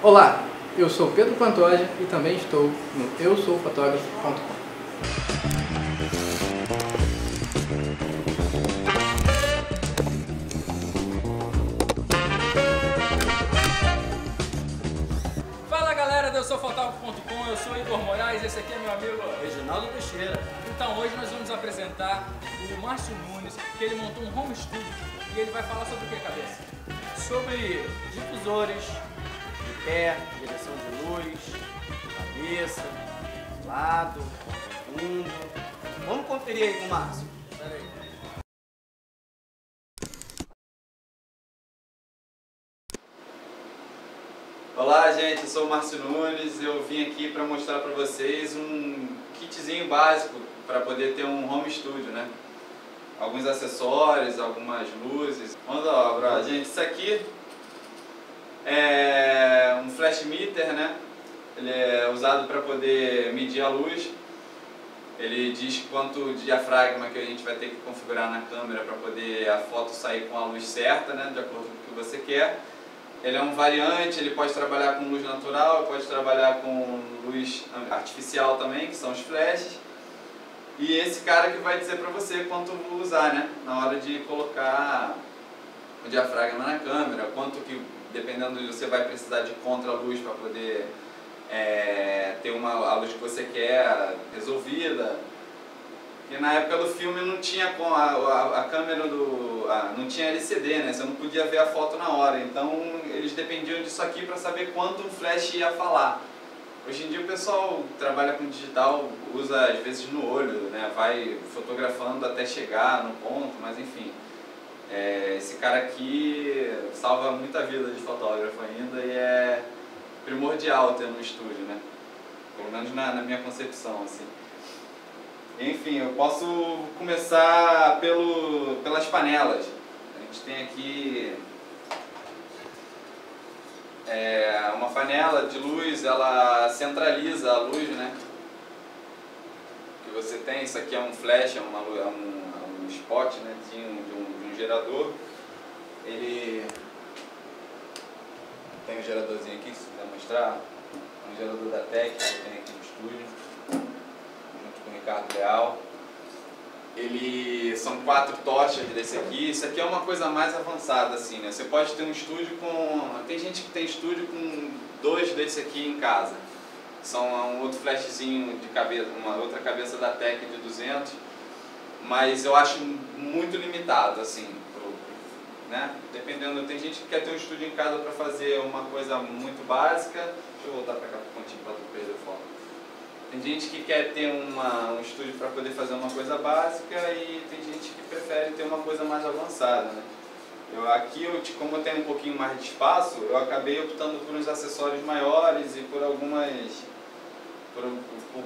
Olá, eu sou Pedro Pantoja e também estou no eusoufotógrafo.com. Fala galera do eusoufotógrafo.com, eu sou Igor Moraes, esse aqui é meu amigo Reginaldo Teixeira. Então hoje nós vamos apresentar o Márcio Nunes, que ele montou um home studio e ele vai falar sobre o que, cabeça? Sobre difusores de pé, direção de luz, cabeça, lado, fundo. Vamos conferir aí com o Márcio. Pera aí. Olá gente, eu sou o Márcio Nunes, eu vim aqui para mostrar para vocês um kitzinho básico para poder ter um home studio, né? Alguns acessórios, algumas luzes. Vamos à obra, gente. Isso aqui é um flash meter, né? Ele é usado para poder medir a luz. Ele diz quanto diafragma que a gente vai ter que configurar na câmera para poder a foto sair com a luz certa, né? De acordo com o que você quer. Ele é um variante, ele pode trabalhar com luz natural, pode trabalhar com luz artificial também, que são os flashes. E esse cara que vai dizer para você quanto usar, né? Na hora de colocar o diafragma na câmera, quanto que, dependendo de você vai precisar de contra-luz para poder ter a luz que você quer resolvida. E na época do filme não tinha a câmera não tinha LCD, né? Você não podia ver a foto na hora. Então eles dependiam disso aqui para saber quanto um flash ia falar. Hoje em dia o pessoal trabalha com digital, usa às vezes no olho, né? Vai fotografando até chegar no ponto, mas enfim. Esse cara aqui salva muita vida de fotógrafo ainda e é primordial ter no estúdio, né? Pelo menos na minha concepção, assim. Enfim, eu posso começar pelas panelas. A gente tem aqui uma panela de luz, ela centraliza a luz, né? Que você tem, isso aqui é um flash, é um spot, né? De um gerador. Ele tem um geradorzinho aqui, se quiser mostrar. Um gerador da Tec que eu tenho aqui no estúdio, junto com o Ricardo Leal. São 4 tochas desse aqui. Isso aqui é uma coisa mais avançada, assim, né? Você pode ter um estúdio tem gente que tem estúdio com 2 desse aqui em casa. São um outro flashzinho de cabeça, uma outra cabeça da Tec de 200. Mas eu acho muito limitado, assim, né? Dependendo, tem gente que quer ter um estúdio em casa para fazer uma coisa muito básica. Deixa eu voltar para cá para o pontinho para tu perder o foco. Tem gente que quer ter um estúdio para poder fazer uma coisa básica e tem gente que prefere ter uma coisa mais avançada, né? Como eu tenho um pouquinho mais de espaço, eu acabei optando por uns acessórios maiores e por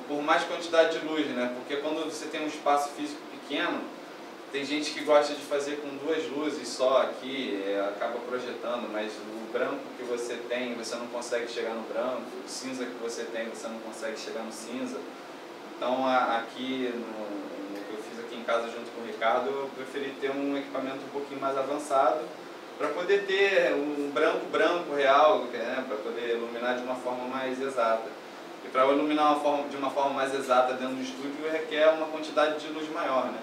por mais quantidade de luz, né? Porque quando você tem um espaço físico pequeno, tem gente que gosta de fazer com 2 luzes só aqui, acaba projetando, mas o branco que você tem, você não consegue chegar no branco, o cinza que você tem, você não consegue chegar no cinza. Então aqui, no que eu fiz aqui em casa junto com o Ricardo, eu preferi ter um equipamento um pouquinho mais avançado, para poder ter um branco real, né, para poder iluminar de uma forma mais exata. E para iluminar de uma forma mais exata dentro do estúdio requer uma quantidade de luz maior, né?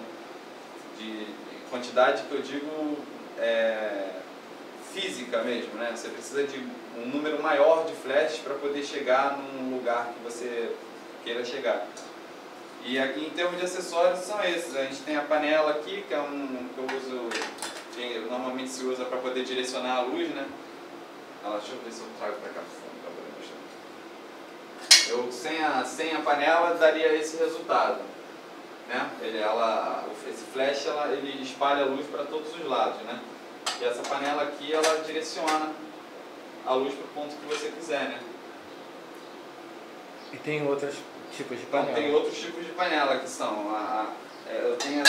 De quantidade que eu digo física mesmo, né? Você precisa de um número maior de flashes para poder chegar num lugar que você queira chegar. E aqui em termos de acessórios são esses. A gente tem a panela aqui, que é que eu uso, que normalmente se usa para poder direcionar a luz, né? Deixa eu ver se eu trago para cá para poder mostrar. Sem a panela daria esse resultado, né? Esse flash ele espalha a luz para todos os lados, né? E essa panela aqui ela direciona a luz para o ponto que você quiser, né? E tem outros tipos de panela? Então, tem outros tipos de panela que são eu tenho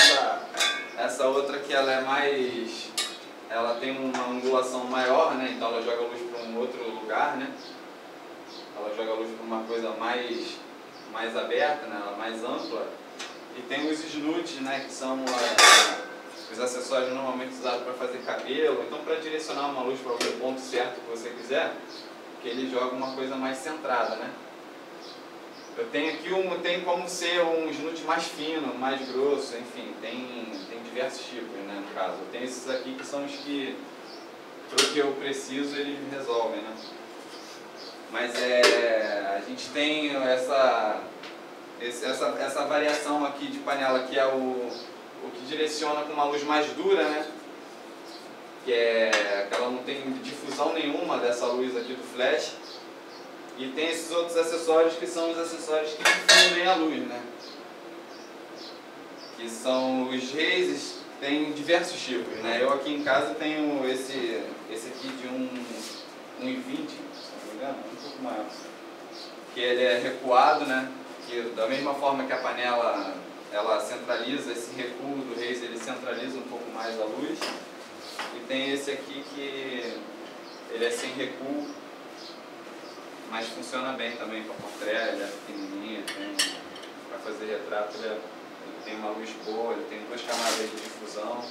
essa outra que ela tem uma angulação maior, né? Então ela joga a luz para um outro lugar, né? Ela joga a luz para uma coisa mais aberta, né? Mais ampla. E tem os snoots, né, que são os acessórios normalmente usados para fazer cabelo. Então, para direcionar uma luz para o ponto certo que você quiser, que ele joga uma coisa mais centrada, né? Eu tenho aqui tem como ser um snoot mais fino, mais grosso, enfim, tem diversos tipos, né, no caso. Eu tenho esses aqui que são os que, para o que eu preciso, eles me resolvem, né? Mas a gente tem essa variação aqui de panela, que é o que direciona com uma luz mais dura, né? Que ela não tem difusão nenhuma dessa luz aqui do flash. E tem esses outros acessórios que são os acessórios que difundem a luz, né? Que são os rays, tem diversos tipos, né? Eu aqui em casa tenho esse aqui de 1,20, se não me engano, um pouco maior. Que ele é recuado, né? Que da mesma forma que a panela ela centraliza, esse recuo do rays, ele centraliza um pouco mais a luz. E tem esse aqui que ele é sem recuo, mas funciona bem também para portrait, ele é pequenininho, para fazer retrato ele tem uma luz boa, ele tem 2 camadas de difusão,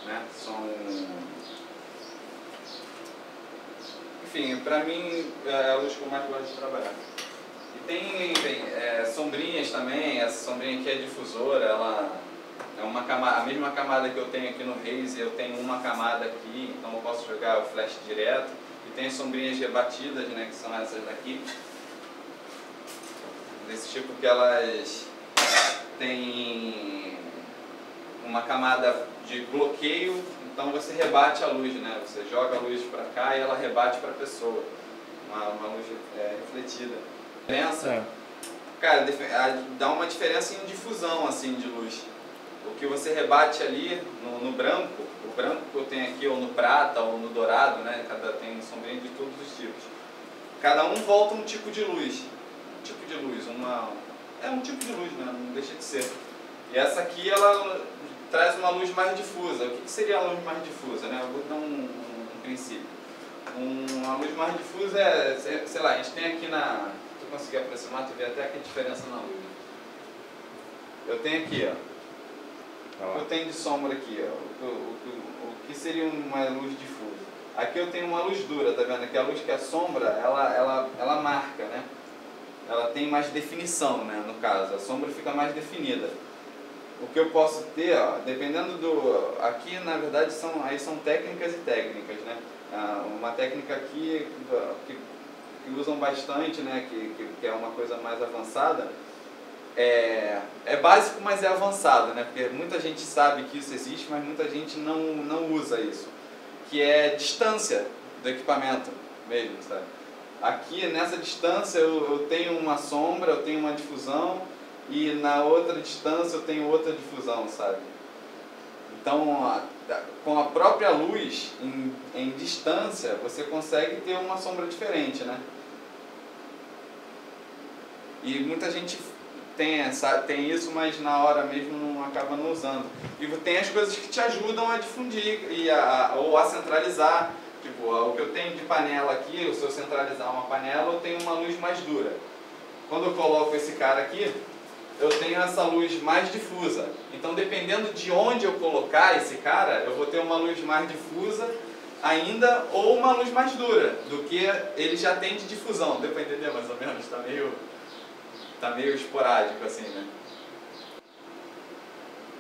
né? Enfim, para mim é a luz que eu mais gosto de trabalhar. E tem sombrinhas também, essa sombrinha aqui é difusora, ela é uma camada, a mesma camada que eu tenho aqui no Razer, eu tenho uma camada aqui, então eu posso jogar o flash direto. E tem as sombrinhas rebatidas, né, que são essas daqui, desse tipo que elas têm uma camada de bloqueio, então você rebate a luz, né, você joga a luz para cá e ela rebate para a pessoa, uma luz refletida. A diferença, cara, dá uma diferença em difusão assim de luz. O que você rebate ali no branco, o branco que eu tenho aqui, ou no prata, ou no dourado, né? Tem sombrinha de todos os tipos. Cada um volta um tipo de luz. Um tipo de luz, um tipo de luz, né? Não deixa de ser. E essa aqui, ela traz uma luz mais difusa. O que seria a luz mais difusa, né? Eu vou dar um princípio. Uma luz mais difusa sei lá, a gente tem aqui na... Se eu conseguir aproximar, tu vê até aqui a diferença na luz. Eu tenho aqui, ó. Eu tenho de sombra aqui, ó, o que seria uma luz difusa. Aqui eu tenho uma luz dura, tá vendo? Que a luz que é sombra, ela marca, né? Ela tem mais definição, né? No caso, a sombra fica mais definida. O que eu posso ter, ó, dependendo do... Aqui, na verdade, são técnicas e técnicas, né? Uma técnica aqui que usam bastante, né? Que é uma coisa mais avançada. É básico, mas é avançado, né? Porque muita gente sabe que isso existe, mas muita gente não usa isso. Que é distância do equipamento mesmo, sabe? Aqui, nessa distância, eu tenho uma sombra, eu tenho uma difusão, e na outra distância eu tenho outra difusão, sabe? Então, com a própria luz, em distância, você consegue ter uma sombra diferente, né? E muita gente tem isso, mas na hora mesmo não acaba não usando. E tem as coisas que te ajudam a difundir ou a centralizar. Tipo, o que eu tenho de panela aqui, se eu centralizar uma panela, eu tenho uma luz mais dura. Quando eu coloco esse cara aqui, eu tenho essa luz mais difusa. Então, dependendo de onde eu colocar esse cara, eu vou ter uma luz mais difusa ainda ou uma luz mais dura do que ele já tem de difusão. Deu pra entender mais ou menos? Tá meio esporádico assim, né?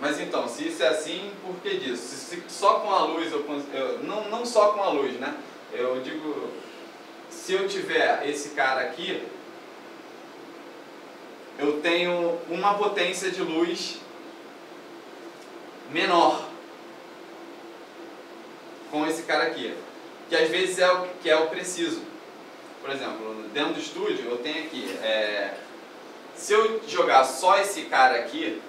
Mas então, se isso é assim, por que disso? Se só com a luz não só com a luz, né? Eu digo, se eu tiver esse cara aqui, eu tenho uma potência de luz menor com esse cara aqui, que às vezes é o que é o preciso. Por exemplo, dentro do estúdio eu tenho aqui, se eu jogar só esse cara aqui,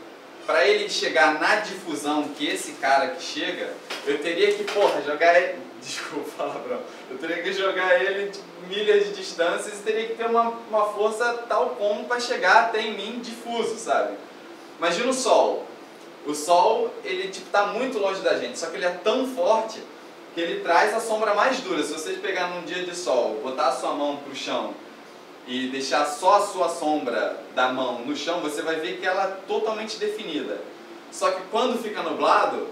para ele chegar na difusão que esse cara que chega, eu teria que, jogar ele... Desculpa, palavrão. Eu teria que jogar ele tipo, milhas de distância e teria que ter uma força tal como para chegar até em mim difuso, sabe? Imagina o Sol. O Sol, ele tá muito longe da gente, só que ele é tão forte que ele traz a sombra mais dura. Se vocês pegar num dia de sol, botar a sua mão pro chão e deixar só a sua sombra da mão no chão, você vai ver que ela é totalmente definida. Só que quando fica nublado,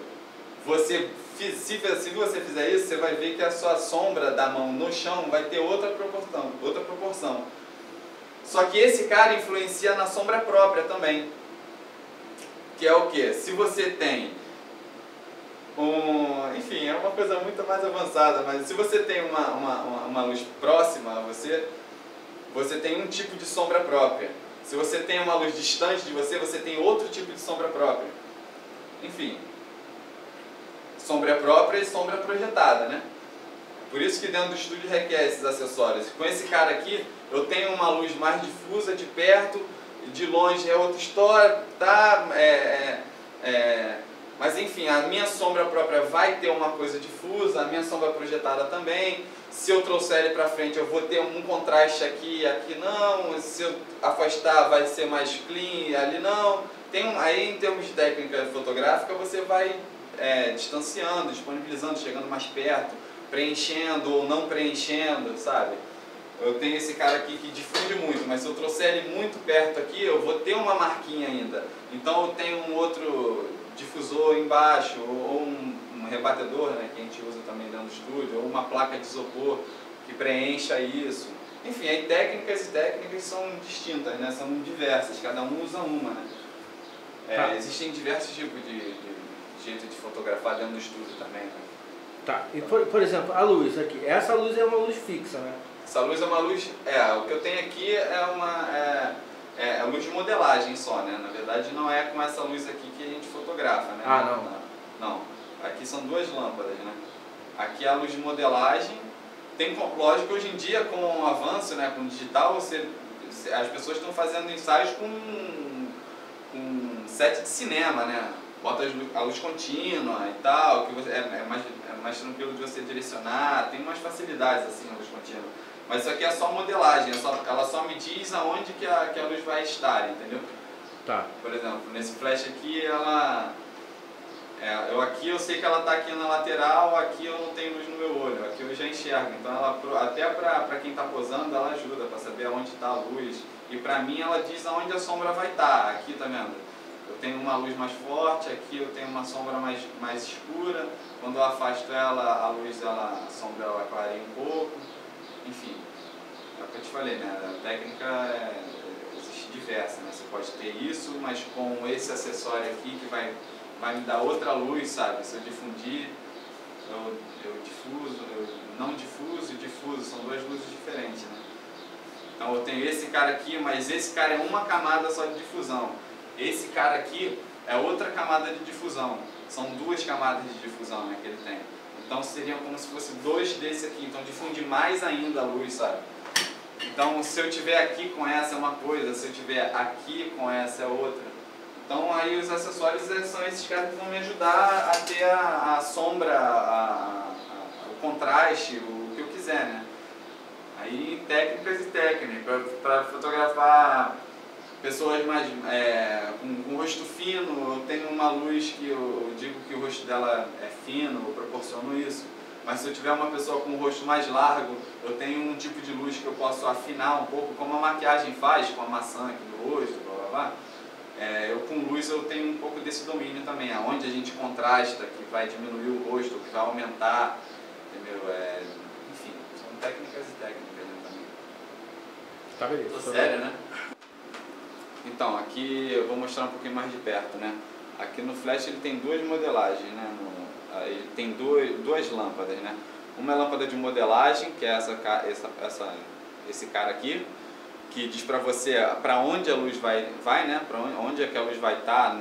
você Se você fizer isso, você vai ver que a sua sombra da mão no chão vai ter outra proporção. Só que esse cara influencia na sombra própria também. Que é o quê? Se você tem enfim, é uma coisa muito mais avançada, mas se você tem uma luz próxima a você, você tem um tipo de sombra própria. Se você tem uma luz distante de você, você tem outro tipo de sombra própria. Enfim, sombra própria e sombra projetada, né? Por isso que dentro do estúdio requer esses acessórios. Com esse cara aqui, eu tenho uma luz mais difusa de perto, de longe é outra história, tá? Mas enfim, a minha sombra própria vai ter uma coisa difusa, a minha sombra projetada também. Se eu trouxer ele para frente, eu vou ter um contraste aqui, aqui não. Se eu afastar, vai ser mais clean, ali não. Aí, em termos de técnica fotográfica, você vai distanciando, disponibilizando, chegando mais perto, preenchendo ou não preenchendo, sabe? Eu tenho esse cara aqui que difunde muito, mas se eu trouxer ele muito perto aqui, eu vou ter uma marquinha ainda. Então eu tenho um outro difusor embaixo, ou um rebatedor, né, que a gente usa também dentro do estúdio, ou uma placa de isopor que preencha isso. Enfim, aí técnicas e técnicas são distintas, né, são diversas, cada um usa uma, né. Existem diversos tipos de jeito de fotografar dentro do estúdio também, né. Tá, e por exemplo, a luz aqui, essa luz é uma luz fixa, né? Essa luz é uma luz, o que eu tenho aqui é luz de modelagem só, né? Na verdade não é com essa luz aqui que a gente fotografa, né? Ah, não. Não. Aqui são duas lâmpadas, né? Aqui é a luz de modelagem. Lógico que hoje em dia com o avanço, né, com o digital, as pessoas estão fazendo ensaios com set de cinema, né? Bota a luz contínua e tal, que é mais tranquilo de você direcionar, tem umas facilidades assim na luz contínua. Mas isso aqui é só modelagem, ela só me diz aonde que a luz vai estar, entendeu? Tá. Por exemplo, nesse flash aqui, aqui eu sei que ela está aqui na lateral, aqui eu não tenho luz no meu olho, aqui eu já enxergo. Então até para quem está posando, ela ajuda para saber aonde está a luz. E para mim ela diz aonde a sombra vai estar, aqui, tá vendo? Eu tenho uma luz mais forte, aqui eu tenho uma sombra mais escura. Quando eu afasto ela, a sombra ela clareia um pouco. Enfim, é o que eu te falei, né? A técnica existe diversa, né? Você pode ter isso, mas com esse acessório aqui que vai me dar outra luz, sabe? Se eu difundir, eu difuso, eu não difuso e difuso, são duas luzes diferentes, né? Então eu tenho esse cara aqui, mas esse cara é uma camada só de difusão. Esse cara aqui é outra camada de difusão. São duas camadas de difusão, né, que ele tem. Então seriam como se fosse dois desse aqui. Então difunde mais ainda a luz, sabe? Então se eu tiver aqui com essa é uma coisa, se eu tiver aqui com essa é outra. Então aí os acessórios são esses caras que vão me ajudar a ter a sombra, o contraste, o que eu quiser, né? Aí técnicas e técnicas para fotografar pessoas mais com rosto fino. Eu tenho uma luz que eu digo que o rosto dela é fino, eu proporciono isso. Mas se eu tiver uma pessoa com o rosto mais largo, eu tenho um tipo de luz que eu posso afinar um pouco, como a maquiagem faz com a maçã aqui do rosto, blá blá blá. Eu com luz eu tenho um pouco desse domínio também, aonde a gente contrasta, que vai diminuir o rosto, que vai aumentar, entendeu? Enfim, são técnicas e técnicas, né, também. Tá, beleza. Tô sério, né? Então, aqui eu vou mostrar um pouquinho mais de perto, né? Aqui no flash ele tem duas modelagens, né? Ele tem duas lâmpadas, né? Uma é a lâmpada de modelagem, que é esse cara aqui, que diz para você para onde a luz vai, né? Para onde é que a luz vai estar,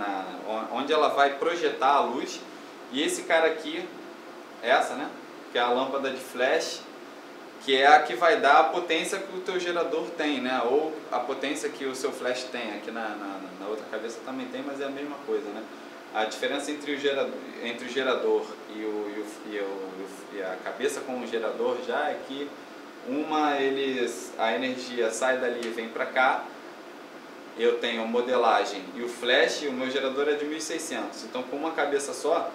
onde ela vai projetar a luz. E esse cara aqui, essa, né? Que é a lâmpada de flash, que é a que vai dar a potência que o teu gerador tem, né? Ou a potência que o seu flash tem. Aqui na outra cabeça também tem, mas é a mesma coisa, né? A diferença entre o gerador e a cabeça com o gerador já é que a energia sai dali e vem para cá. Eu tenho a modelagem e o flash, e o meu gerador é de 1600. Então com uma cabeça só,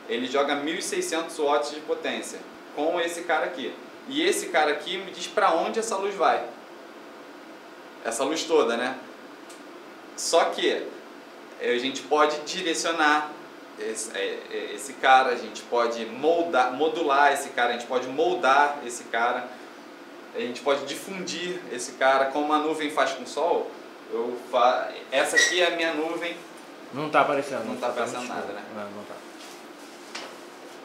ele joga 1600 watts de potência com esse cara aqui. E esse cara aqui me diz para onde essa luz vai. Essa luz toda, né? Só que a gente pode direcionar esse cara, a gente pode modular esse cara, a gente pode moldar esse cara, a gente pode difundir esse cara, como a nuvem faz com o sol. Essa aqui é a minha nuvem. Não está aparecendo. Não está aparecendo nada, né? Não tá.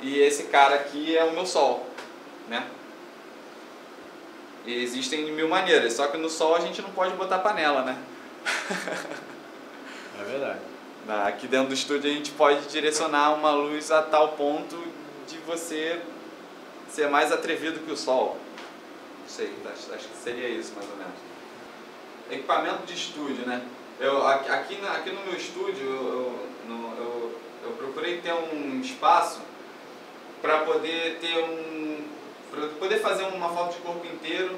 E esse cara aqui é o meu sol, né? E existem 1000 maneiras, só que no sol a gente não pode botar panela, né? É verdade. Aqui dentro do estúdio a gente pode direcionar uma luz a tal ponto de você ser mais atrevido que o sol. Não sei, acho que seria isso mais ou menos. Equipamento de estúdio, né? Aqui no meu estúdio eu procurei ter um espaço para poder poder fazer uma foto de corpo inteiro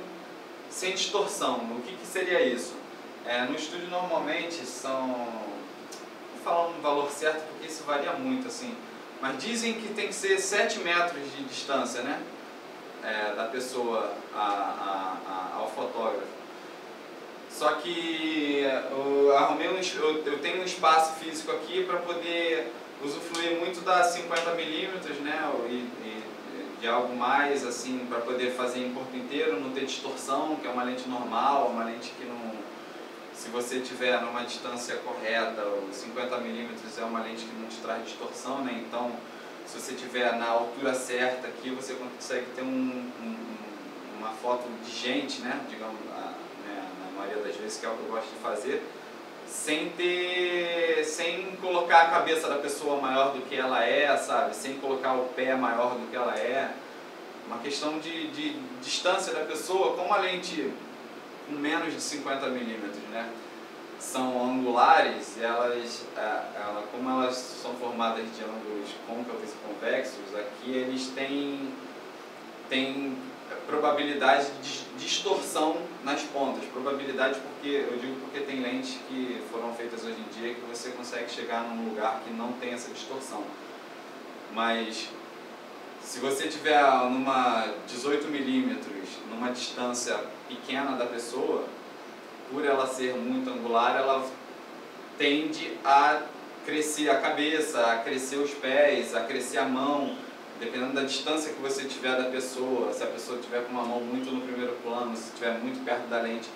sem distorção. O que seria isso? No estúdio normalmente são, vou falar um valor certo porque isso varia muito assim, mas dizem que tem que ser 7 metros de distância, né? Da pessoa ao fotógrafo. Só que eu tenho um espaço físico aqui para poder usufruir muito da 50mm, né? E de algo mais assim, para poder fazer em corpo inteiro, não ter distorção, que é uma lente normal, uma lente que não... Se você tiver numa distância correta, o 50mm é uma lente que não te traz distorção, né? Então, se você tiver na altura certa aqui, você consegue ter uma foto de gente, né? Digamos, na maioria das vezes, que é o que eu gosto de fazer, sem colocar a cabeça da pessoa maior do que ela é, sabe? Sem colocar o pé maior do que ela é. Uma questão de distância da pessoa, como a lente com menos de 50mm, né? São angulares, como elas são formadas de ângulos côncavos e convexos, aqui eles têm probabilidade de distorção nas pontas. Probabilidade porque tem lentes que foram feitas hoje em dia que você consegue chegar num lugar que não tem essa distorção. Mas se você tiver numa 18mm, numa distância pequena da pessoa, por ela ser muito angular, ela tende a crescer a cabeça, a crescer os pés, a crescer a mão, dependendo da distância que você tiver da pessoa. Se a pessoa tiver com uma mão muito no primeiro plano, se estiver muito perto da lente,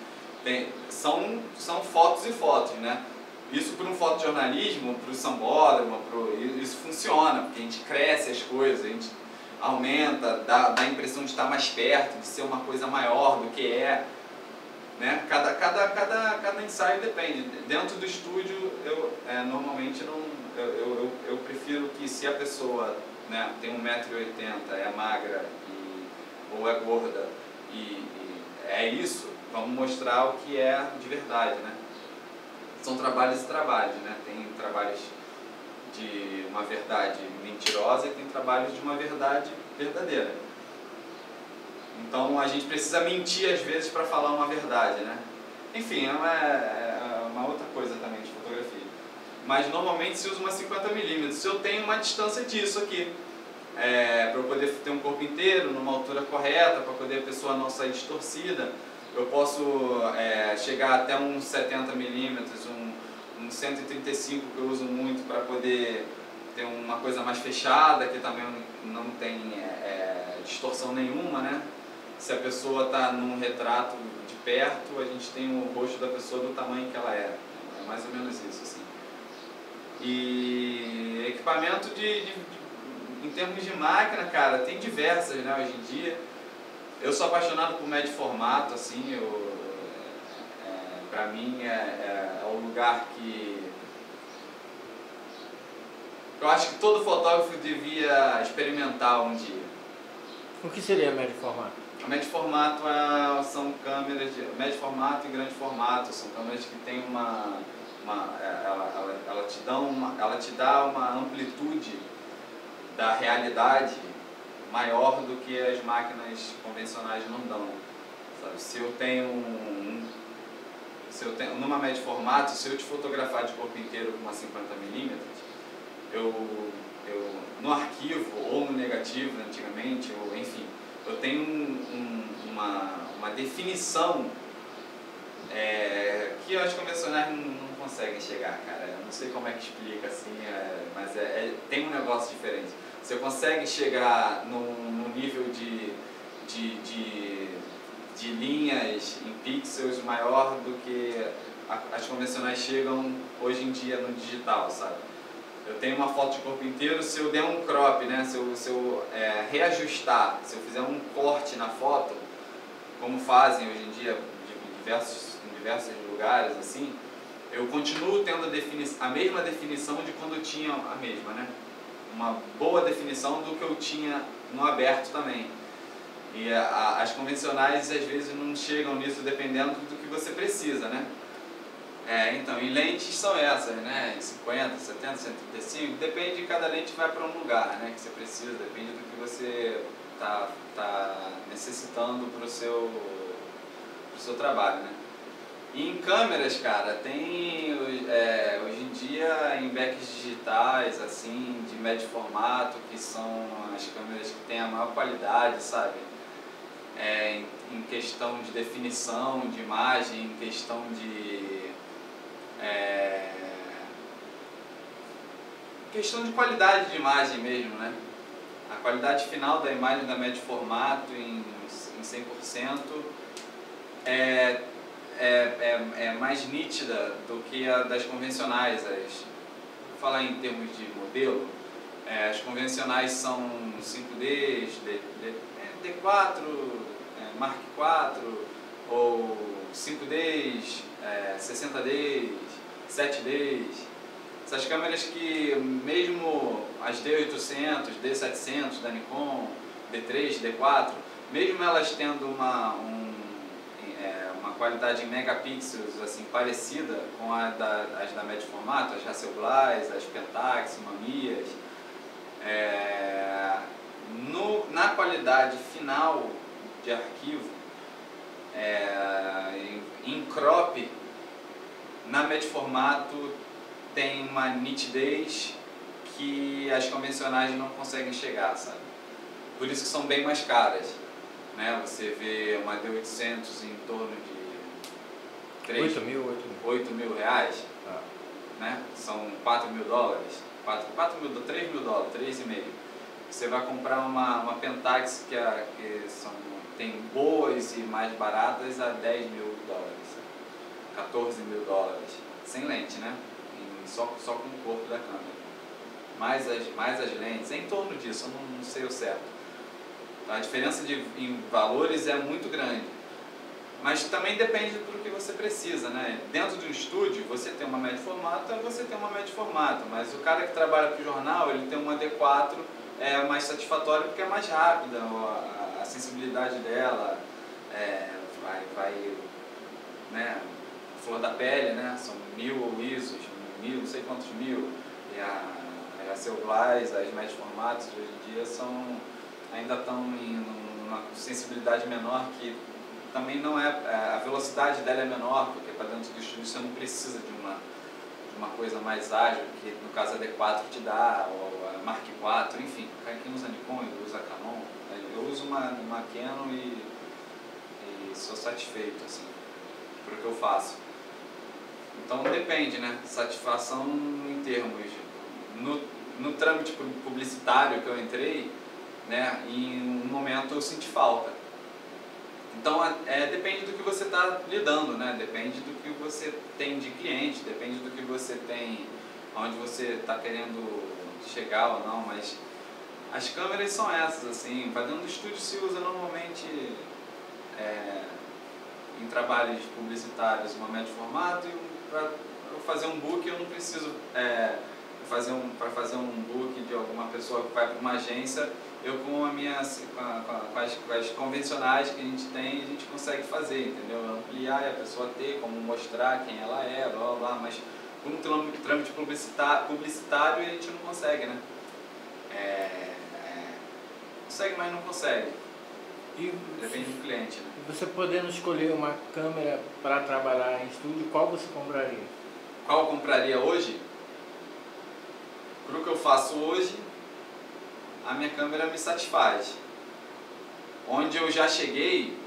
são fotos e fotos, né? Isso para um fotojornalismo, para o sambódromo, isso funciona, porque a gente cresce as coisas, a gente aumenta, dá a impressão de estar mais perto, de ser uma coisa maior do que é, né? Cada ensaio depende. Dentro do estúdio, normalmente eu prefiro que, se a pessoa, né, tem 1,80 m, é magra ou é gorda e é isso, vamos mostrar o que é de verdade, né? São trabalhos e trabalhos, né? Tem trabalhos de uma verdade mentirosa e tem trabalhos de uma verdade verdadeira. Então a gente precisa mentir às vezes para falar uma verdade, né? Enfim, é uma outra coisa também de fotografia. Mas normalmente se usa uma 50mm. Se eu tenho uma distância disso aqui, para eu poder ter um corpo inteiro numa altura correta, para poder a pessoa não sair distorcida, eu posso chegar até uns 70mm, um 135 que eu uso muito para poder ter uma coisa mais fechada, que também não tem distorção nenhuma, né? Se a pessoa está num retrato de perto, a gente tem o rosto da pessoa do tamanho que ela é. É mais ou menos isso, assim. E equipamento em termos de máquina, cara, tem diversas, né, hoje em dia. Eu sou apaixonado por médio formato, assim, pra mim é o lugar que eu acho que todo fotógrafo devia experimentar um dia. O que seria médio formato? Médio formato são câmeras de médio formato e grande formato, são câmeras que tem ela te dá uma amplitude da realidade maior do que as máquinas convencionais não dão, sabe? Se eu tenho numa médio formato, se eu te fotografar de corpo inteiro com uma 50mm, no arquivo ou no negativo antigamente, ou enfim, eu tenho uma definição que as convencionais não conseguem chegar, cara. Eu não sei como é que explica assim, mas tem um negócio diferente. Você consegue chegar num nível de linhas em pixels maior do que as convencionais chegam hoje em dia no digital, sabe? Eu tenho uma foto de corpo inteiro, se eu der um crop, né, se eu reajustar, se eu fizer um corte na foto, como fazem hoje em dia em diversos lugares, assim, eu continuo tendo a mesma definição de quando eu tinha a mesma, né? Uma boa definição do que eu tinha no aberto também. E as convencionais às vezes não chegam nisso dependendo do que você precisa, né? Então, e lentes são essas, né? 50, 70, 135, depende, cada lente vai para um lugar, né? Que você precisa, depende do que você tá necessitando para o seu trabalho, né? E em câmeras, cara, tem hoje em dia em backs digitais, assim, de médio formato, que são as câmeras que têm a maior qualidade, sabe? Em questão de definição de imagem, em questão de qualidade de imagem mesmo, né? A qualidade final da imagem da médio formato em 100% é mais nítida do que a das convencionais. Vou falar em termos de modelo, as convencionais são 5Ds, D4, Mark IV, ou 5Ds, 60Ds, 7Ds. Essas câmeras que mesmo as D800, D700 da Nikon, D3, D4, mesmo elas tendo uma qualidade em megapixels assim, parecida com as da médio formato, as Hasselblad, as Pentax, Mamias, na qualidade final de arquivo, em crop, na médio formato tem uma nitidez que as convencionais não conseguem chegar, sabe? Por isso que são bem mais caras, né? Você vê uma D800 em torno de 8 mil reais, né? São 4 mil dólares, 3 mil dólares, 3,5. Você vai comprar uma Pentax que tem boas e mais baratas a 10 mil dólares, 14 mil dólares, sem lente, né? Só com o corpo da câmera. Mais as lentes, é em torno disso, eu não sei o certo. Então, a diferença em valores é muito grande. Mas também depende do que você precisa, né? Dentro de um estúdio, você tem uma médio formato, você tem uma médio formato. Mas o cara que trabalha para o jornal, ele tem uma D4 mais satisfatória porque é mais rápida, a sensibilidade dela vai né? Flor da pele, né? São 1000 ISOs, não sei quantos mil. E as Hasselblad, as médios formatos de hoje em dia ainda estão em uma sensibilidade menor, que também não a velocidade dela é menor, porque para dentro do estúdio você não precisa de uma coisa mais ágil, que no caso a D4 te dá, ou a Mark IV, enfim, quem usa Nikon, usa Canon, eu uso uma Canon e sou satisfeito, assim, por o que eu faço. Então depende, né? Satisfação em termos, no trâmite publicitário que eu entrei, né? Em um momento eu senti falta. Então depende do que você está lidando, né? Depende do que você tem de cliente, depende do que você tem, onde você está querendo chegar ou não, mas as câmeras são essas, assim, para dentro do estúdio se usa normalmente em trabalhos publicitários uma médio formato, e para fazer um book eu não preciso para fazer um book de alguma pessoa que vai para uma agência, eu com as convencionais que a gente tem, a gente consegue fazer, entendeu? Ampliar e a pessoa ter como mostrar quem ela é, blá blá blá, mas com um trâmite publicitário a gente não consegue, né? Consegue, mas não consegue. Depende do cliente, né? Você podendo escolher uma câmera para trabalhar em estúdio, qual você compraria? Qual eu compraria hoje? Para o que eu faço hoje, a minha câmera me satisfaz. Onde eu já cheguei,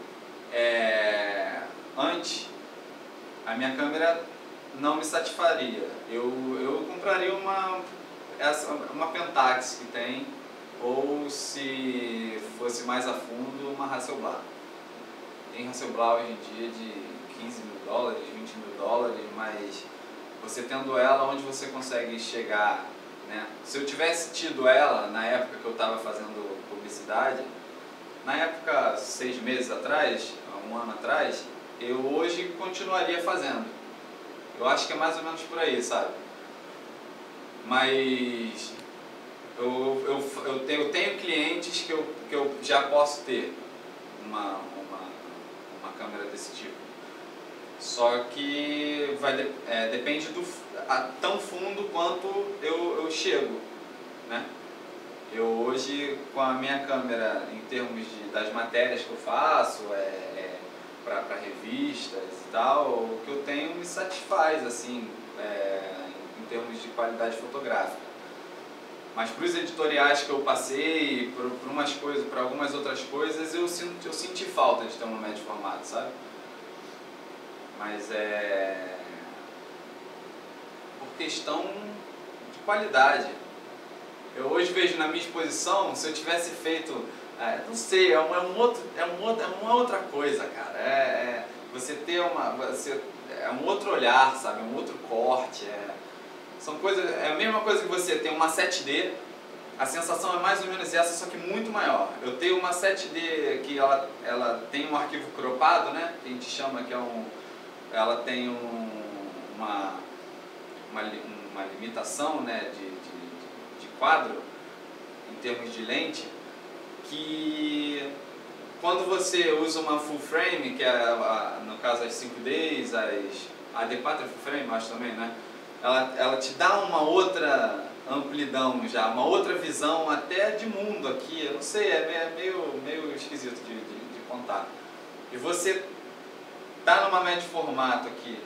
antes, a minha câmera não me satisfaria. Eu compraria uma Pentax que tem, ou se fosse mais a fundo, uma Hasselblad. Tem Hasselblad hoje em dia de 15 mil dólares, 20 mil dólares, mas você tendo ela, onde você consegue chegar, né? Se eu tivesse tido ela na época que eu estava fazendo publicidade, na época 6 meses atrás, 1 ano atrás, eu hoje continuaria fazendo. Eu acho que é mais ou menos por aí, sabe? Mas eu tenho clientes que eu já posso ter uma câmera desse tipo. Só que depende tão fundo quanto eu chego, né? Eu hoje, com a minha câmera, em termos das matérias que eu faço, para revistas e tal, o que eu tenho me satisfaz, assim, em termos de qualidade fotográfica. Mas para os editoriais que eu passei, por umas coisas, para algumas outras coisas, eu senti falta de ter uma média formato, sabe? Mas por questão de qualidade. Eu hoje vejo na minha exposição, se eu tivesse feito, não sei, é uma outra coisa, cara. Você ter é um outro olhar, sabe? É um outro corte. São coisas, é a mesma coisa que você tem uma 7D, a sensação é mais ou menos essa, só que muito maior. Eu tenho uma 7D que ela tem um arquivo cropado, né? Que a gente chama que ela tem uma limitação, né, de quadro, em termos de lente, que quando você usa uma full frame, que no caso as 5Ds, a D4 é full frame, acho também, né? Ela te dá uma outra amplidão já, uma outra visão até de mundo aqui, eu não sei, é meio esquisito de contar. E você tá numa médio formato aqui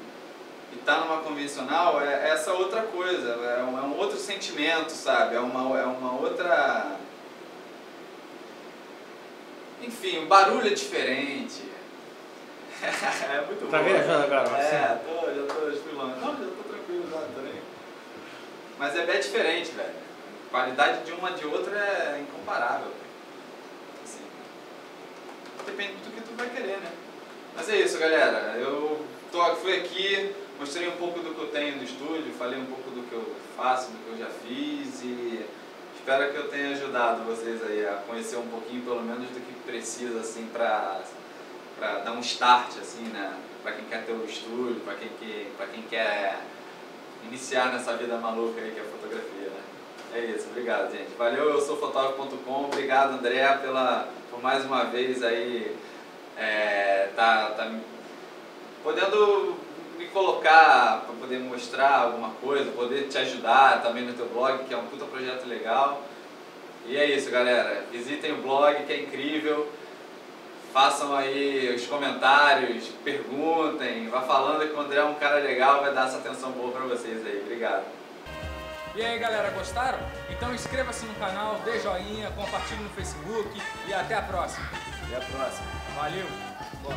e tá numa convencional, é essa outra coisa, é um outro sentimento, sabe? É uma outra... Enfim, o barulho é diferente. É muito bom. Tá viajando agora, Marcelo? já tô espilando. Não, já tô tranquilo já também. Mas é diferente, velho. A qualidade de uma de outra é incomparável. Assim, depende do que tu vai querer, né? Mas é isso, galera. Eu fui aqui, mostrei um pouco do que eu tenho no estúdio, falei um pouco do que eu faço, do que eu já fiz e espero que eu tenha ajudado vocês aí a conhecer um pouquinho, pelo menos, do que precisa, assim, pra dar um start, assim, né? Pra quem quer ter o estúdio, pra quem quer iniciar nessa vida maluca aí que é a fotografia, né? É isso, obrigado, gente. Valeu, eu sou fotógrafo.com, obrigado, André, por mais uma vez aí tá podendo me colocar para poder mostrar alguma coisa, poder te ajudar também no teu blog, que é um puta projeto legal. E é isso, galera. Visitem o blog, que é incrível. Façam aí os comentários, perguntem, vá falando que o André é um cara legal, vai dar essa atenção boa para vocês aí. Obrigado. E aí, galera, gostaram? Então inscreva-se no canal, dê joinha, compartilhe no Facebook e até a próxima. Até a próxima. Valeu! Bora.